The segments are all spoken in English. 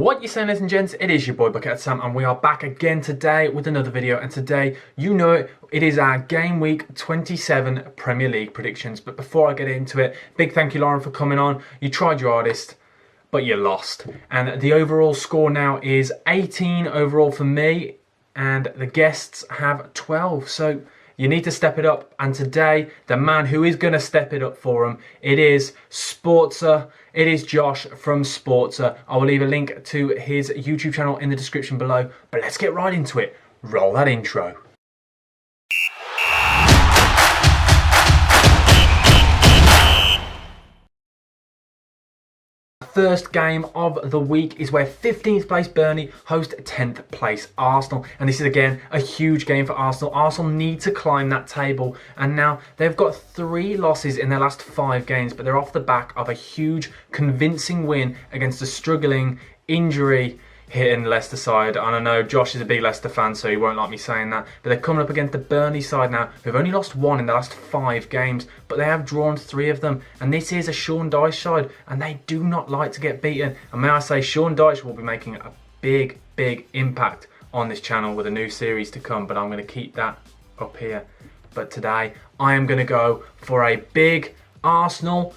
What you saying, ladies and gents? It is your boy BucketHatSam, and we are back again today with another video. And today, you know it is our Game Week 27 Premier League predictions. But before I get into it, big thank you, Lauren, for coming on. You tried your hardest, but you lost. And the overall score now is 18 overall for me, and the guests have 12. So you need to step it up. And today, the man who is going to step it up for them, it is SPORTSA. It is Josh from SPORTSA. I will leave a link to his YouTube channel in the description below. But let's get right into it. Roll that intro. First game of the week is where 15th place Burnley host 10th place Arsenal, and this is again a huge game for Arsenal. Arsenal need to climb that table, and now they've got 3 losses in their last 5 games, but they're off the back of a huge convincing win against a struggling injury hitting Leicester side. And I know Josh is a big Leicester fan, so he won't like me saying that, but they're coming up against the Burnley side now, who've only lost 1 in the last 5 games, but they have drawn 3 of them, and this is a Sean Dyche side, and they do not like to get beaten. And may I say, Sean Dyche will be making a big impact on this channel with a new series to come, but I'm going to keep that up here. But today, I am going to go for a big Arsenal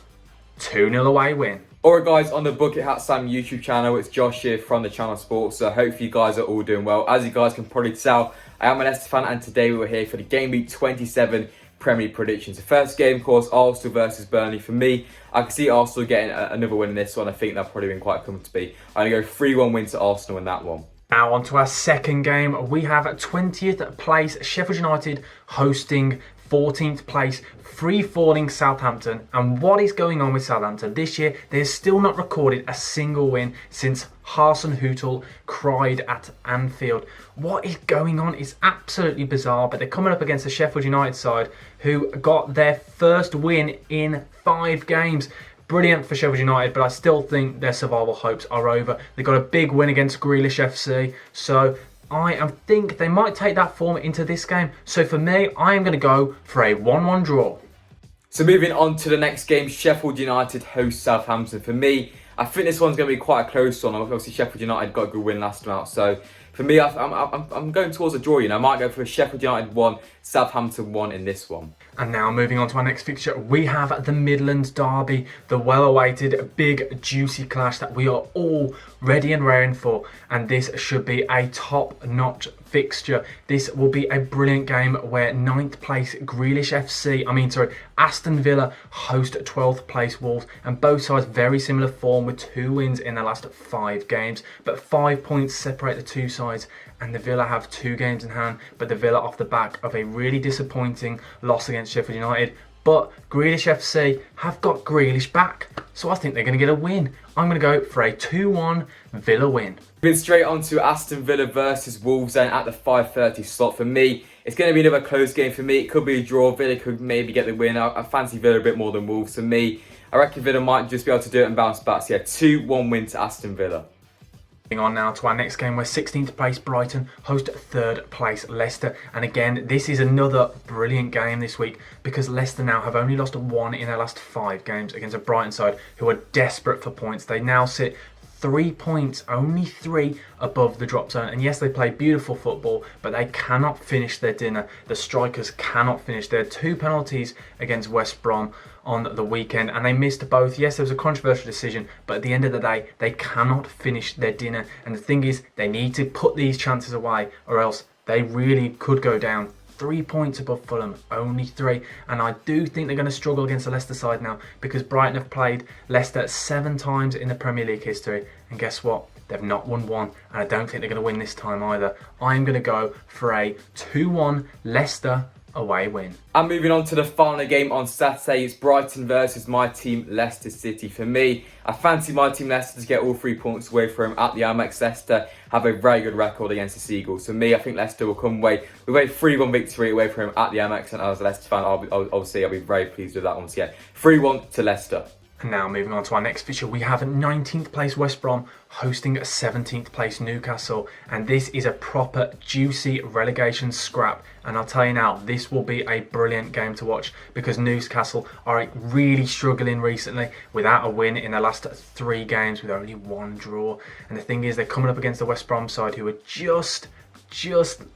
2-0 away win. Alright guys, on the BucketHatSam YouTube channel, it's Josh here from the channel Sports. So hopefully you guys are all doing well. As you guys can probably tell, I am a Leicester fan, and today we're here for the Game Week 27 Premier League predictions. The first game, of course, Arsenal versus Burnley. For me, I can see Arsenal getting another win in this one. I think they'll probably been quite comfortably. I'm going to go 3-1 win to Arsenal in that one. Now on to our second game. We have 20th place Sheffield United hosting 14th place free-falling Southampton. And what is going on with Southampton this year? They've still not recorded a single win since Hasenhüttl cried at Anfield. What is going on? It's absolutely bizarre, but they're coming up against the Sheffield United side who got their first win in 5 games. Brilliant for Sheffield United, but I still think their survival hopes are over. They got a big win against Grealish FC, so I think they might take that form into this game. So for me, I am going to go for a 1-1 draw. So moving on to the next game, Sheffield United host Southampton. For me, I think this one's going to be quite a close one. Obviously, Sheffield United got a good win last time out, so for me, I'm going towards a draw. You know, I might go for a Sheffield United 1, Southampton 1 in this one. And now moving on to our next fixture, we have the Midlands Derby, the well-awaited, big, juicy clash that we are all ready and raring for. And this should be a top-notch fixture. This will be a brilliant game where 9th place Aston Villa host 12th place Wolves, and both sides very similar form with 2 wins in their last 5 games, but 5 points separate the 2 sides, and the Villa have 2 games in hand, but the Villa off the back of a really disappointing loss against Sheffield United. But Grealish FC have got Grealish back, so I think they're going to get a win. I'm going to go for a 2-1 Villa win. Moving straight on to Aston Villa versus Wolves then at the 5:30 slot. For me, it's going to be another close game for me. It could be a draw. Villa could maybe get the win. I fancy Villa a bit more than Wolves. For me, I reckon Villa might just be able to do it and bounce back. So yeah, 2-1 win to Aston Villa. On now to our next game where 16th place Brighton host 3rd place Leicester, and again this is another brilliant game this week because Leicester now have only lost 1 in their last 5 games against a Brighton side who are desperate for points. They now sit 3 points, only 3 above the drop zone, and yes, they play beautiful football, but they cannot finish their dinner. The strikers cannot finish. There are 2 penalties against West Brom on the weekend, and they missed both. Yes, there was a controversial decision, but at the end of the day, they cannot finish their dinner. And the thing is, they need to put these chances away, or else they really could go down. 3 points above Fulham, only 3. And I do think they're going to struggle against the Leicester side now, because Brighton have played Leicester 7 times in the Premier League history, and guess what? They've not won 1, and I don't think they're going to win this time either. I'm going to go for a 2-1 Leicester away win. And moving on to the final game on Saturday, it's Brighton versus my team Leicester City. For me, I fancy my team Leicester to get all 3 points away from at the Amex. Leicester have a very good record against the Seagulls. For me, I think Leicester will come away with a 3-1 victory away from at the Amex, and as a Leicester fan, I'll be very pleased with that one. So yeah, 3-1 to Leicester. And now moving on to our next fixture, we have 19th place West Brom hosting 17th place Newcastle, and this is a proper juicy relegation scrap. And I'll tell you now, this will be a brilliant game to watch because Newcastle are really struggling recently without a win in their last 3 games with only 1 draw. And the thing is, they're coming up against the West Brom side who are just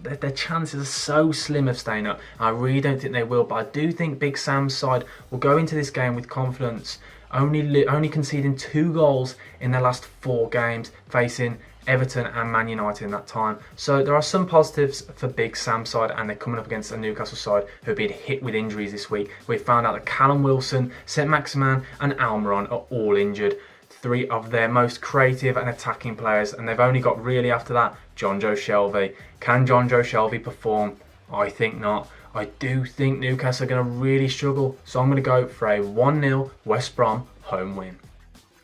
their chances are so slim of staying up. I really don't think they will, but I do think Big Sam's side will go into this game with confidence, only conceding 2 goals in their last 4 games, facing Everton and Man United in that time. So there are some positives for Big Sam's side, and they're coming up against a Newcastle side who have been hit with injuries this week. We've found out that Callum Wilson, Saint-Maximin and Almiron are all injured. 3 of their most creative and attacking players, and they've only got really after that Jonjo Shelvey. Can Jonjo Shelvey perform? I think not. I do think Newcastle are going to really struggle, so I'm going to go for a 1-0 West Brom home win.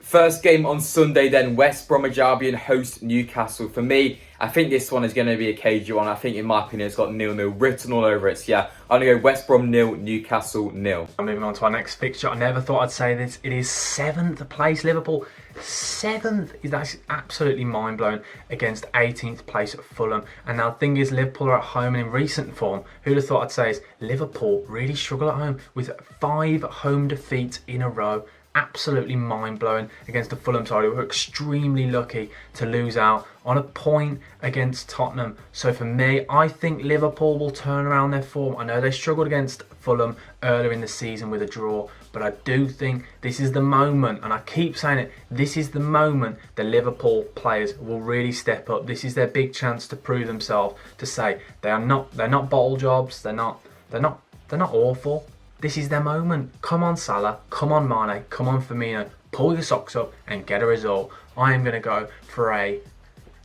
First game on Sunday then, West Bromwich Albion host Newcastle. For me, I think this one is going to be a cagey one. I think, in my opinion, it's got 0-0 written all over it. So yeah, I'm going to go West Brom 0, Newcastle 0. I'm moving on to our next fixture. I never thought I'd say this. It is 7th place Liverpool. 7th, that's absolutely mind-blowing, against 18th place Fulham. And now the thing is, Liverpool are at home, and in recent form, who'd have thought I'd say is Liverpool really struggle at home with 5 home defeats in a row. Absolutely mind-blowing against the Fulham side, who were extremely lucky to lose out on a point against Tottenham. So for me, I think Liverpool will turn around their form. I know they struggled against Fulham earlier in the season with a draw, but I do think this is the moment, and I keep saying it, this is the moment the Liverpool players will really step up. This is their big chance to prove themselves, to say they're not bottle jobs, they're not awful. This is their moment. Come on Salah, come on Mane, come on Firmino, pull your socks up and get a result. I am going to go for a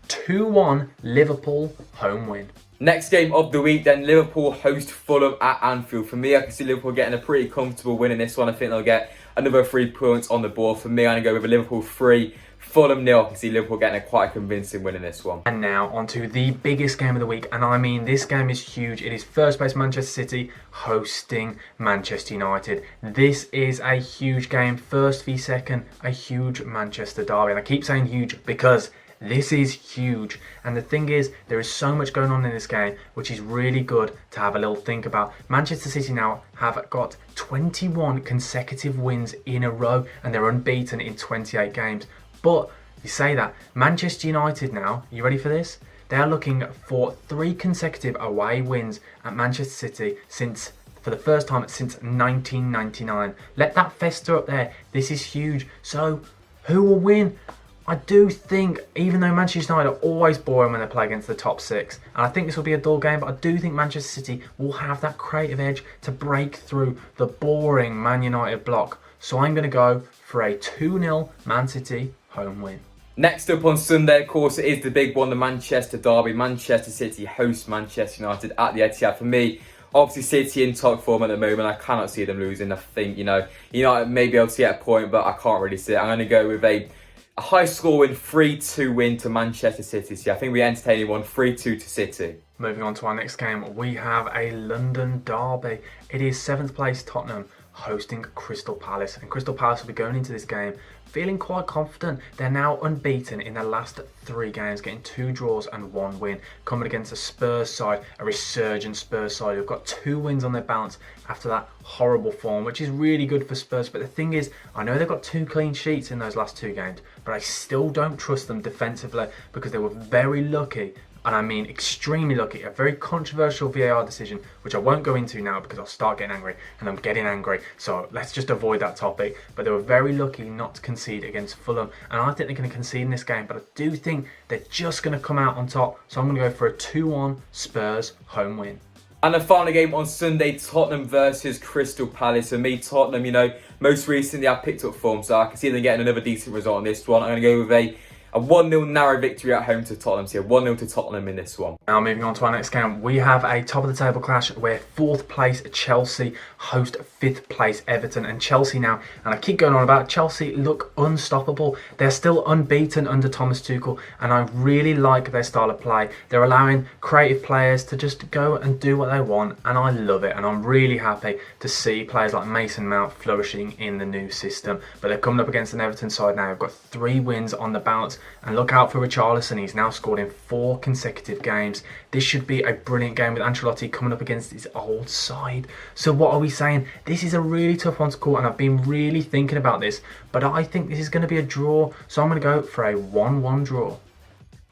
2-1 Liverpool home win. Next game of the week then, Liverpool host Fulham at Anfield. For me, I can see Liverpool getting a pretty comfortable win in this one. I think they'll get another 3 points on the board. For me, I'm going to go with a Liverpool 3, Fulham 0. I can see Liverpool getting a quite convincing win in this one. And now onto the biggest game of the week, and I mean this game is huge. It is first place Manchester City hosting Manchester United. This is a huge game, first v second, a huge Manchester derby. And I keep saying huge because this is huge. And the thing is, there is so much going on in this game, which is really good to have a little think about. Manchester City now have got 21 consecutive wins in a row, and they're unbeaten in 28 games. But you say that, Manchester United now, you ready for this? They are looking for 3 consecutive away wins at Manchester City for the first time since 1999. Let that fester up there. This is huge. So, who will win? I do think, even though Manchester United are always boring when they play against the top 6, and I think this will be a dull game, but I do think Manchester City will have that creative edge to break through the boring Man United block. So I'm going to go for a 2-0 Man City home win. Next up on Sunday, of course, it is the big one, the Manchester Derby. Manchester City host Manchester United at the Etihad. For me, obviously City in top form at the moment. I cannot see them losing. I think, maybe I'll see at a point, but I can't really see it. I'm going to go with a high scoring 3-2 win to Manchester City. So I think we entertain one 3-2 to City. Moving on to our next game, we have a London derby. It is 7th place Tottenham hosting Crystal Palace, and Crystal Palace will be going into this game feeling quite confident. They're now unbeaten in their last 3 games, getting 2 draws and 1 win, coming against a Spurs side, a resurgent Spurs side who've got 2 wins on their balance after that horrible form, which is really good for Spurs. But the thing is, I know they've got 2 clean sheets in those last 2 games, but I still don't trust them defensively because they were very lucky, and I mean extremely lucky, a very controversial VAR decision, which I won't go into now because I'll start getting angry, and I'm getting angry, so let's just avoid that topic. But they were very lucky not to concede against Fulham, and I think they're going to concede in this game, but I do think they're just going to come out on top, so I'm going to go for a 2-1 Spurs home win. And the final game on Sunday, Tottenham versus Crystal Palace. For me, Tottenham, most recently I've picked up form, so I can see them getting another decent result on this one. I'm going to go with a 1-0 narrow victory at home to Tottenham. So yeah, 1-0 to Tottenham in this one. Now moving on to our next game, we have a top of the table clash where 4th place Chelsea host 5th place Everton. And Chelsea now, and I keep going on about Chelsea, look unstoppable. They're still unbeaten under Thomas Tuchel, and I really like their style of play. They're allowing creative players to just go and do what they want, and I love it. And I'm really happy to see players like Mason Mount flourishing in the new system. But they're coming up against an Everton side now. They've got 3 wins on the bounce, and look out for Richarlison. He's now scored in 4 consecutive games. This should be a brilliant game with Ancelotti coming up against his old side. So what are we saying? This is a really tough one to call, and I've been really thinking about this, but I think this is going to be a draw, so I'm going to go for a 1-1 draw.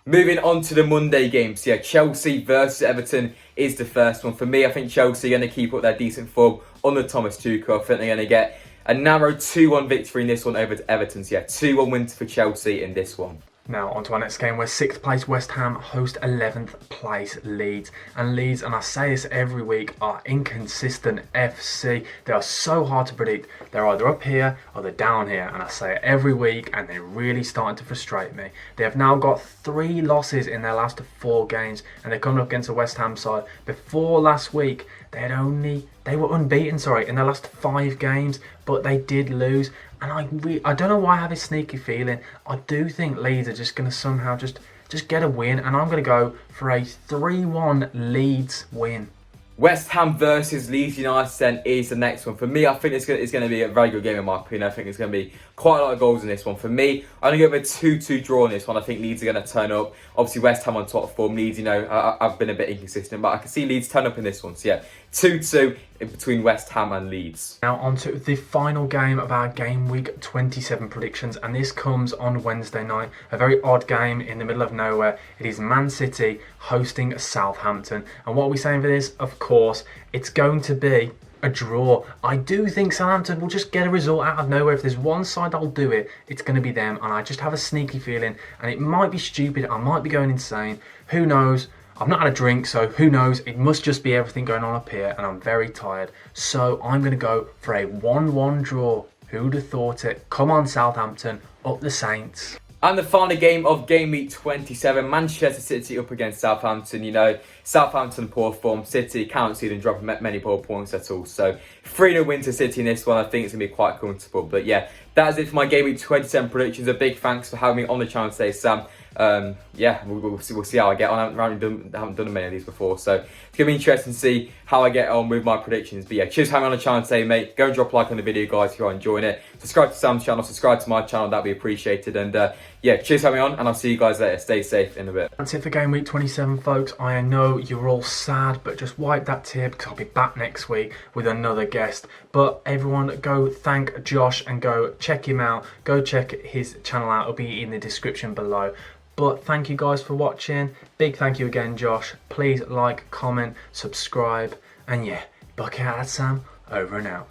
Moving on to the Monday games, yeah, Chelsea versus Everton is the first one. For me, I think Chelsea are going to keep up their decent form under Thomas Tuchel. I think they're going to get a narrow 2-1 victory in this one over to Everton. So yeah, 2-1 wins for Chelsea in this one. Now on to our next game where 6th place West Ham host 11th place Leeds. And Leeds, and I say this every week, are inconsistent FC. They are so hard to predict. They're either up here or they're down here, and I say it every week, and they're really starting to frustrate me. They have now got 3 losses in their last 4 games, and they're coming up against a West Ham side. Before last week, they were unbeaten, in their last 5 games, but they did lose. And I don't know why I have a sneaky feeling. I do think Leeds are just going to somehow just get a win, and I'm going to go for a 3-1 Leeds win. West Ham versus Leeds United then is the next one. For me, I think it's going to be a very good game in my opinion. I think it's going to be quite a lot of goals in this one. For me, I'm going to go with a 2-2 draw in this one. I think Leeds are going to turn up. Obviously, West Ham on top form. Leeds, I've been a bit inconsistent, but I can see Leeds turn up in this one. So yeah, 2-2 between West Ham and Leeds. Now on to the final game of our Game Week 27 predictions, and this comes on Wednesday night. A very odd game in the middle of nowhere. It is Man City hosting Southampton. And what are we saying for this? Of course, it's going to be a draw. I do think Southampton will just get a result out of nowhere. If there's one side that'll do it, it's going to be them. And I just have a sneaky feeling, and it might be stupid. I might be going insane. Who knows? I've not had a drink, so who knows? It must just be everything going on up here, and I'm very tired. So I'm going to go for a 1-1 draw. Who'd have thought it? Come on, Southampton, up the Saints. And the final game of Game Week 27, Manchester City up against Southampton. Southampton poor form. City can't see them dropping many ball points at all. So 3-0 win to City in this one. I think it's going to be quite comfortable. But yeah, that's it for my Game Week 27 predictions. A big thanks for having me on the channel today, Sam. We'll see how I get on. I haven't done many of these before, so it's going to be interesting to see how I get on with my predictions. But yeah, cheers for having me on the channel today, mate. Go and drop a like on the video, guys, if you're enjoying it. Subscribe to Sam's channel, subscribe to my channel, that'd be appreciated. And yeah, cheers for having me on, and I'll see you guys later. Stay safe in a bit. That's it for Game Week 27, folks. I know you're all sad, but just wipe that tear, because I'll be back next week with another guest. But everyone, go thank Josh and go check him out. Go check his channel out. It'll be in the description below. But thank you guys for watching. Big thank you again, Josh. Please like, comment, subscribe, and yeah, BucketHatSam over and out.